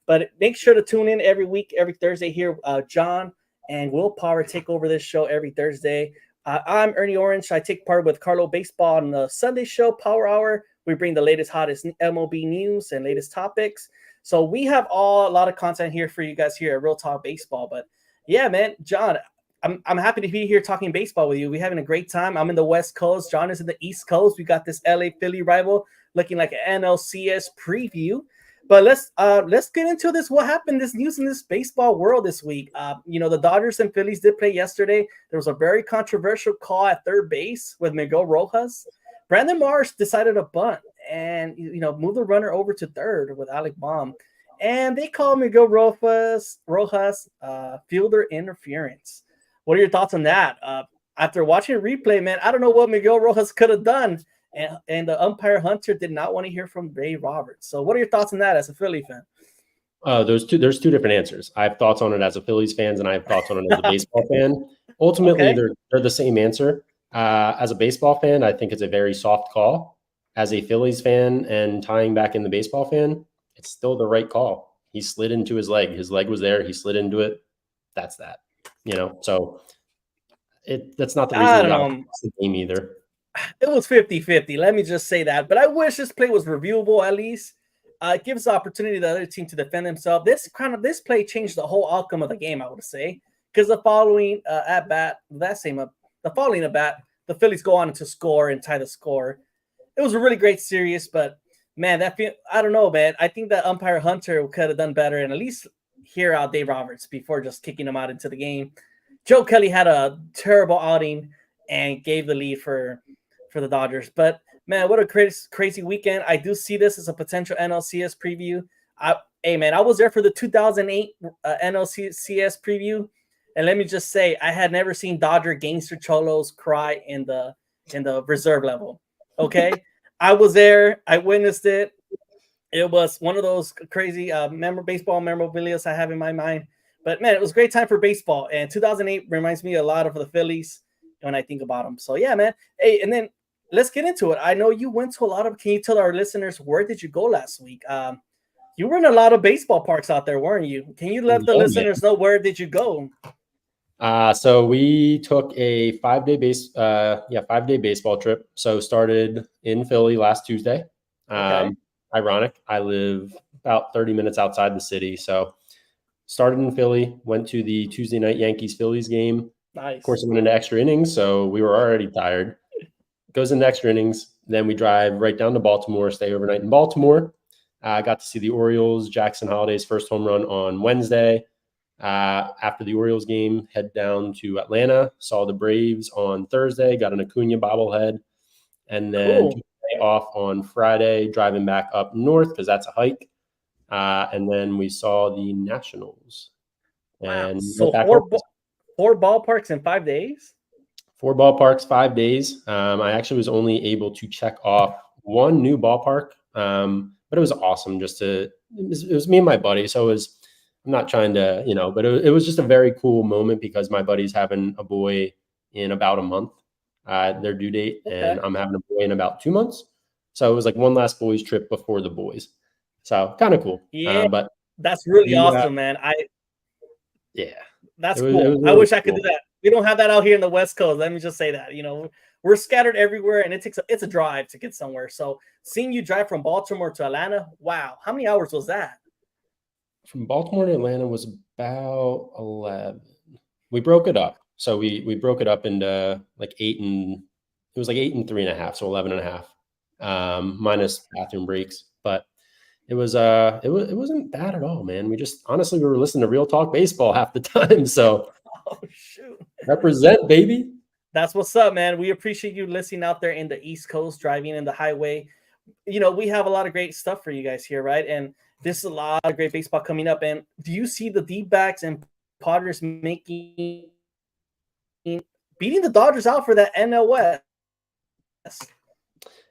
But make sure to tune in every week, every Thursday here. John and Will Power take over this show every Thursday. I'm ErnieOrange. I take part with Carlo Baseball on the Sunday show, Power Hour. We bring the latest, hottest MLB news and latest topics. So we have a lot of content here for you guys here at Real Talk Baseball. But yeah, man, John, I'm happy to be here talking baseball with you. We're having a great time. I'm in the West Coast. John is in the East Coast. We got this LA Philly rival looking like an NLCS preview. But let's get into this. What happened? This news in this baseball world this week. The Dodgers and Phillies did play yesterday. There was a very controversial call at third base with Miguel Rojas. Brandon Marsh decided to bunt and move the runner over to third with Alec Baum, and they call Miguel Rojas fielder interference. What are your thoughts on that? After watching a replay, man, I don't know what Miguel Rojas could have done, and the umpire Hunter did not want to hear from Ray Roberts. So, what are your thoughts on that as a Philly fan? There's 2 different answers. I have thoughts on it as a Phillies fan, and I have thoughts on it as a baseball fan. Ultimately, okay, they're the same answer. As a baseball fan, I think it's a very soft call. As a Phillies fan and tying back in the baseball fan, it's still the right call. He slid into his leg. His leg was there. He slid into it. That's that. So that's not the reason I you don't got to know. watch the game either. It was 50-50. Let me just say that. But I wish this play was reviewable at least. It gives the opportunity to the other team to defend themselves. This play changed the whole outcome of the game, I would say, because the following the following at bat, the Phillies go on to score and tie the score. It was a really great series, but man, I don't know, man. I think that umpire Hunter could have done better and at least hear out Dave Roberts before just kicking him out into the game. Joe Kelly had a terrible outing and gave the lead for the Dodgers. But man, what a crazy weekend! I do see this as a potential NLCS preview. Hey man, I was there for the 2008 NLCS preview, and let me just say, I had never seen Dodger gangster cholos cry in the reserve level. Okay, I was there. I witnessed it. It was one of those crazy baseball memorabilia I have in my mind. But man, it was a great time for baseball. And 2008 reminds me a lot of the Phillies when I think about them. So yeah, man. Hey, and then let's get into it. I know you went to a lot of. Can you tell our listeners where did you go last week? You were in a lot of baseball parks out there, weren't you? Can you let the Yeah, man. listeners know where did you go? So we took a 5-day baseball trip. So started in Philly last Tuesday. Okay, Ironic, I live about 30 minutes outside the city. So started in Philly, went to the Tuesday night Yankees-Phillies game. Of nice. course, it went into extra innings, so we were already tired. Goes into extra innings. Then we drive right down to Baltimore, stay overnight in Baltimore. I got to see the Orioles, Jackson Holliday's first home run on Wednesday. After the Orioles game, head down to Atlanta, saw the Braves on Thursday, got an Acuna bobblehead, and then Cool. took the day off on Friday, driving back up north because that's a hike. And then we saw the Nationals Wow. and went So back home. four ballparks in 5 days. 4 ballparks, 5 days. I actually was only able to check off one new ballpark, but it was awesome. It was me and my buddy, so I'm not trying to, but it was just a very cool moment because my buddy's having a boy in about a month, their due date, and Okay. I'm having a boy in about 2 months. So it was like one last boys trip before the boys. So kind of cool. Yeah, But that's really the awesome, man. yeah, That's it cool. was I really wish I could do cool. that. We don't have that out here in the West Coast. Let me just say that. We're scattered everywhere, and it's a drive to get somewhere. So seeing you drive from Baltimore to Atlanta, wow, how many hours was that? From Baltimore to Atlanta was about 11. We broke it up. So we broke it up into like 8 and 3.5, so 11 and a half, minus bathroom breaks. But it wasn't bad at all, man. We were listening to Real Talk Baseball half the time. So Oh shoot. represent, baby. That's what's up, man. We appreciate you listening out there in the East Coast, driving in the highway. We have a lot of great stuff for you guys here, right? And this is a lot of great baseball coming up. And do you see the D-backs and Padres beating the Dodgers out for that NL West?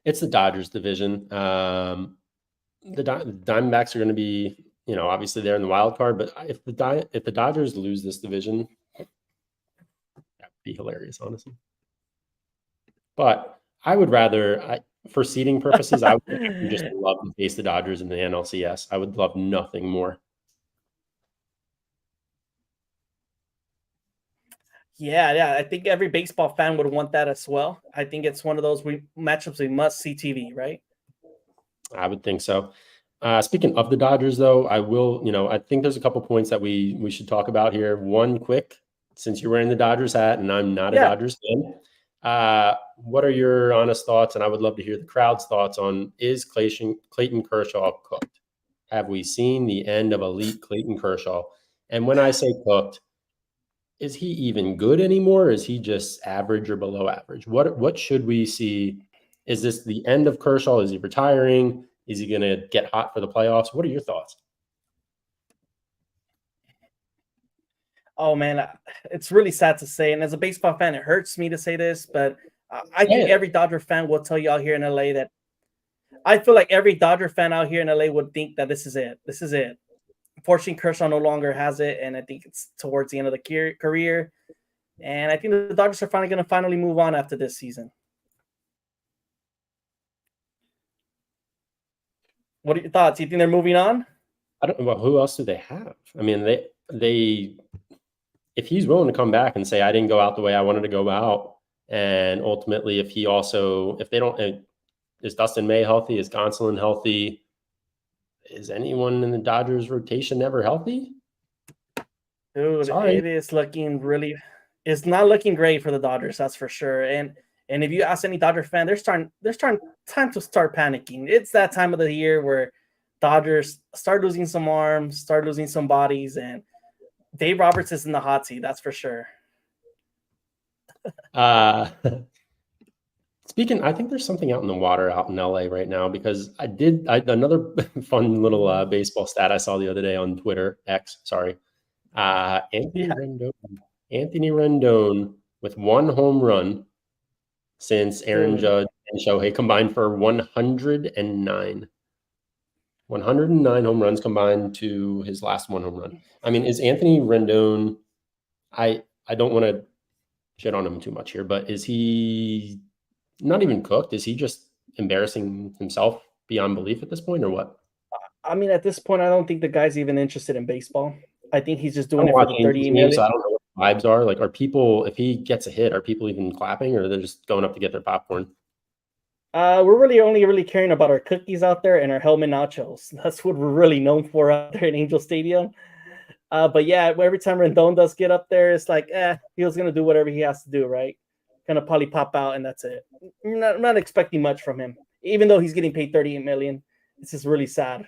It's the Dodgers division. The Diamondbacks are going to be, obviously they're in the wild card, but if the Dodgers lose this division, that'd be hilarious, honestly. But I would rather, for seeding purposes, I would just love to face the Dodgers in the NLCS. I would love nothing more. Yeah. I think every baseball fan would want that as well. I think it's one of those matchups we must see TV, right? I would think so. Speaking of the Dodgers, though, I think there's a couple points that we should talk about here. One quick, since you're wearing the Dodgers hat and I'm not a Yeah. Dodgers fan, what are your honest thoughts? And I would love to hear the crowd's thoughts on, is Clayton Kershaw cooked? Have we seen the end of elite Clayton Kershaw? And when I say cooked, is he even good anymore? Is he just average or below average? What should we see? Is this the end of Kershaw? Is he retiring? Is he going to get hot for the playoffs? What are your thoughts? Oh man, it's really sad to say, and as a baseball fan, it hurts me to say this, but I think Yeah, every Dodger fan will tell you out here in LA that I feel like every Dodger fan out here in LA would think that this is it. This is it. Unfortunately, Kershaw no longer has it, and I think it's towards the end of the career. And I think the Dodgers are finally going to move on after this season. What are your thoughts? Do you think they're moving on? I don't know. Well, who else do they have? I mean, they if he's willing to come back and say, I didn't go out the way I wanted to go out, and ultimately if they don't, is Dustin May healthy? Is Gonsolin healthy? Is anyone in the Dodgers rotation ever healthy? Dude, Sorry. it is looking really. It's not looking great for the Dodgers, that's for sure. And if you ask any Dodger fan, they're time to start panicking. It's that time of the year where Dodgers start losing some arms, start losing some bodies, and Dave Roberts is in the hot seat, that's for sure. Speaking, I think there's something out in the water out in LA right now, because another fun little baseball stat I saw the other day on Twitter, X, sorry. Anthony Rendon with 1 home run since Aaron Judge and Shohei combined for 109. 109 home runs combined to his last 1 home run. I mean, is Anthony Rendon, I don't want to shit on him too much here, but is he not even cooked? Is he just embarrassing himself beyond belief at this point, or what? I mean, at this point, I don't think the guy's even interested in baseball. I think he's just doing it for the 38 million. So I don't know what the vibes are. Like, are people, if he gets a hit, are people even clapping, or they're just going up to get their popcorn? We're really only caring about our cookies out there and our helmet nachos. That's what we're really known for out there in Angel Stadium. But yeah, every time Rendon does get up there, it's like, he was gonna do whatever he has to do, right? Gonna probably pop out, and that's it. I'm not expecting much from him, even though he's getting paid 38 million. It's just really sad.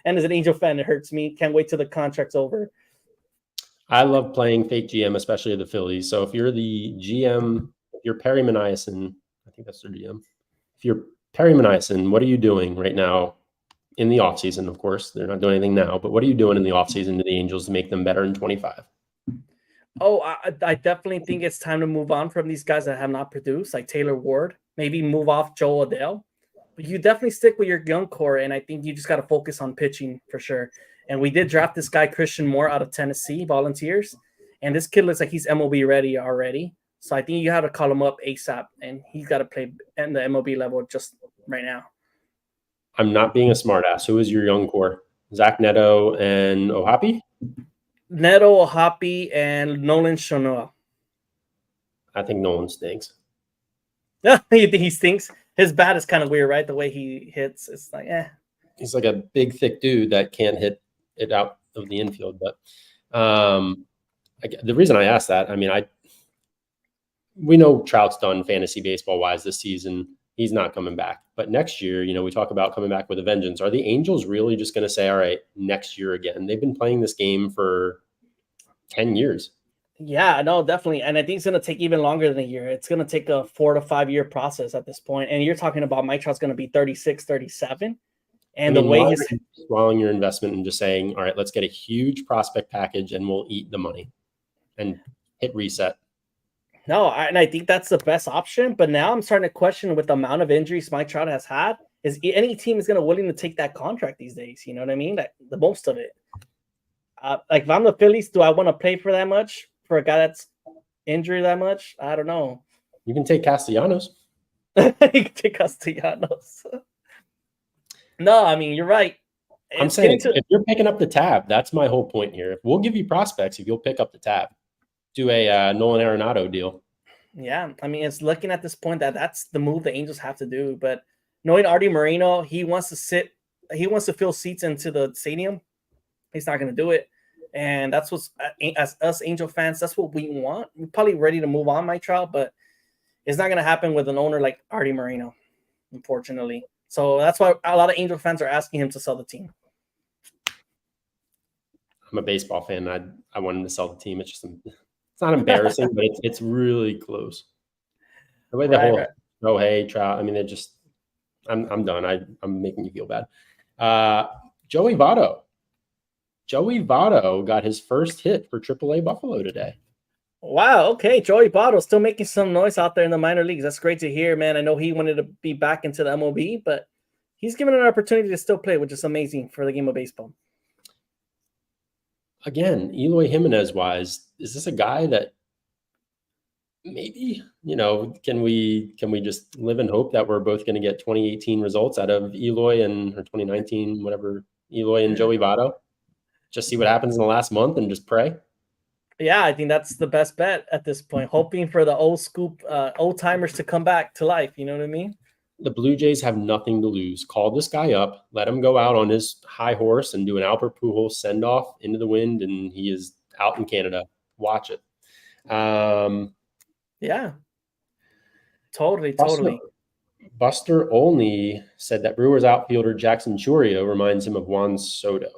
And as an Angel fan, it hurts me. Can't wait till the contract's over. I love playing fake GM, especially the Phillies. So if you're the GM, if you're Perry Maniason, I think that's their GM. If you're Perry Maniason, what are you doing right now in the offseason? Of course, they're not doing anything now, but what are you doing in the offseason to the Angels to make them better in 25? Oh, I definitely think it's time to move on from these guys that have not produced, like Taylor Ward. Maybe move off Joe Adell. But you definitely stick with your young core, and I think you just got to focus on pitching for sure. And we did draft this guy, Christian Moore, out of Tennessee Volunteers. And this kid looks like he's MLB ready already. So I think you have to call him up ASAP, and he's got to play at the MLB level just right now. I'm not being a smartass. Who is your young core? Zach Neto and Ohapi? Neto, Ohapi, and Nolan Shanoa. I think Nolan stinks. You think he stinks? His bat is kind of weird, right? The way he hits, it's like, He's like a big, thick dude that can't hit it out of the infield. But the reason I asked that, I mean, we know Trout's done fantasy baseball-wise this season. He's not coming back. But next year, we talk about coming back with a vengeance. Are the Angels really just going to say, all right, next year again? They've been playing this game for 10 years. Yeah, no, definitely. And I think it's going to take even longer than a year. It's going to take a 4 to 5 year process at this point. And you're talking about Mike Trout's going to be 36, 37. And the way he's swallowing your investment and just saying, all right, let's get a huge prospect package and we'll eat the money and hit reset. No, and I think that's the best option. But now I'm starting to question, with the amount of injuries Mike Trout has had, is any team is going to willing to take that contract these days? You know what I mean? The most of it. Like if I'm the Phillies, do I want to pay for that much for a guy that's injured that much? I don't know. You can take Castellanos. You can take Castellanos. No, I mean, you're right. I'm saying if you're picking up the tab, that's my whole point here. We'll give you prospects if you'll pick up the tab. Do a Nolan Arenado deal. Yeah, I mean, it's looking at this point that's the move the Angels have to do. But knowing Artie Moreno, he wants to fill seats into the stadium. He's not going to do it. And that's what's, as us Angel fans, that's what we want. We're probably ready to move on, Mike Trout, but it's not going to happen with an owner like Artie Moreno, unfortunately. So that's why a lot of Angel fans are asking him to sell the team. I'm a baseball fan. I want him to sell the team. It's not embarrassing, but it's really close. The way the whole hey Trout. I mean, I'm done. I'm making you feel bad. Joey Votto. Joey Votto got his first hit for AAA Buffalo today. Wow. Okay. Joey Votto still making some noise out there in the minor leagues. That's great to hear, man. I know he wanted to be back into the MLB, but he's given an opportunity to still play, which is amazing for the game of baseball. Again, Eloy Jimenez wise, is this a guy that maybe, can we just live in hope that we're both going to get 2018 results out of Eloy or 2019, whatever, Eloy and Joey Votto? Just see what happens in the last month and just pray? Yeah, I think that's the best bet at this point. Hoping for the old timers to come back to life. You know what I mean? The Blue Jays have nothing to lose. Call this guy up, let him go out on his high horse and do an Albert Pujols send off into the wind, and he is out in Canada. Watch it. Yeah, totally, Buster, totally. Buster Olney said that Brewers outfielder Jackson Chourio reminds him of Juan Soto.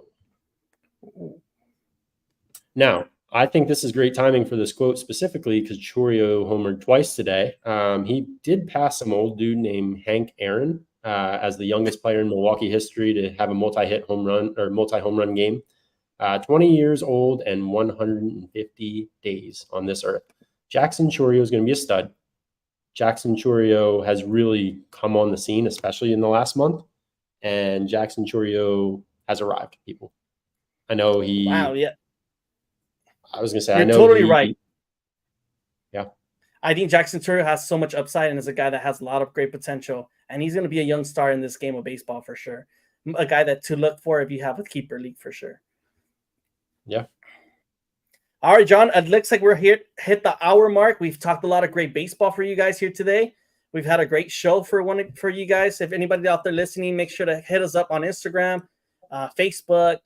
Now, I think this is great timing for this quote specifically because Chourio homered twice today. He did pass some old dude named Hank Aaron as the youngest player in Milwaukee history to have a multi-home run game. 20 years old and 150 days on this earth. Jackson Chourio is going to be a stud. Jackson Chourio has really come on the scene, especially in the last month. And Jackson Chourio has arrived, people. I know he. Wow, yeah. I was going to say, You're I know totally right. Yeah. I think Jackson Chourio has so much upside and is a guy that has a lot of great potential. And he's going to be a young star in this game of baseball for sure. A guy that to look for if you have a keeper league for sure. Yeah. All right, John, it looks like we're hit the hour mark. We've talked a lot of great baseball for you guys here today. We've had a great show for you guys. If anybody out there listening, make sure to hit us up on Instagram, Facebook,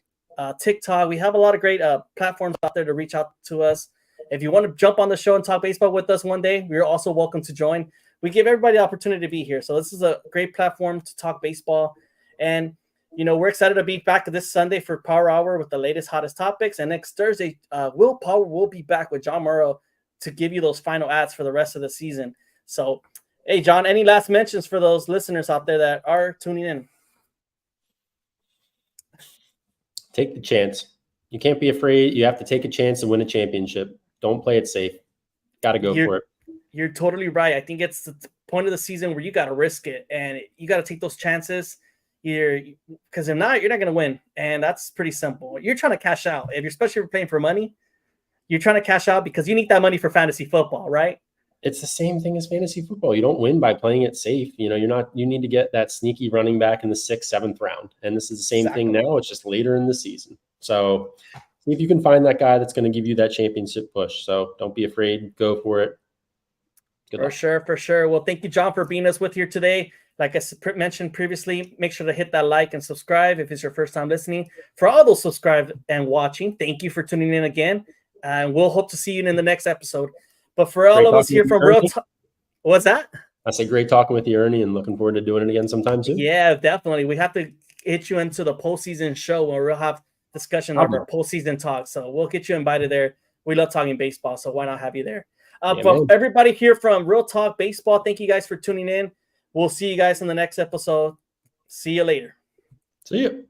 TikTok. We have a lot of great platforms out there to reach out to us. If you want to jump on the show and talk baseball with us one day, you're also welcome to join. We give everybody the opportunity to be here. So this is a great platform to talk baseball. And we're excited to be back this Sunday for Power Hour with the latest, hottest topics. And next Thursday, Will Power will be back with John Morrow to give you those final ads for the rest of the season. So, hey, John, any last mentions for those listeners out there that are tuning in? Take the chance. You can't be afraid. You have to take a chance to win a championship. Don't play it safe. Got to go for it. You're totally right. I think it's the point of the season where you got to risk it and you got to take those chances. Because if not, you're not going to win. And that's pretty simple. You're trying to cash out. Especially if you're playing for money, you're trying to cash out because you need that money for fantasy football, right? It's the same thing as fantasy football. You don't win by playing it safe. You need to get that sneaky running back in the 6th, 7th round. And this is the same thing now. It's just later in the season. So see if you can find that guy that's going to give you that championship push. So don't be afraid. Go for it. Good luck. For sure. Well, thank you, John, for being us with here today. Like I mentioned previously, make sure to hit that like and subscribe if it's your first time listening. For all those subscribed and watching, thank you for tuning in again. And we'll hope to see you in the next episode. But for all of us here from Real Talk, what's that? I say great talking with you, Ernie, and looking forward to doing it again sometime soon. Yeah, definitely. We have to get you into the postseason show where we'll have discussion of our postseason talk. So we'll get you invited there. We love talking baseball, so why not have you there? But everybody here from Real Talk Baseball, thank you guys for tuning in. We'll see you guys in the next episode. See you later. See you.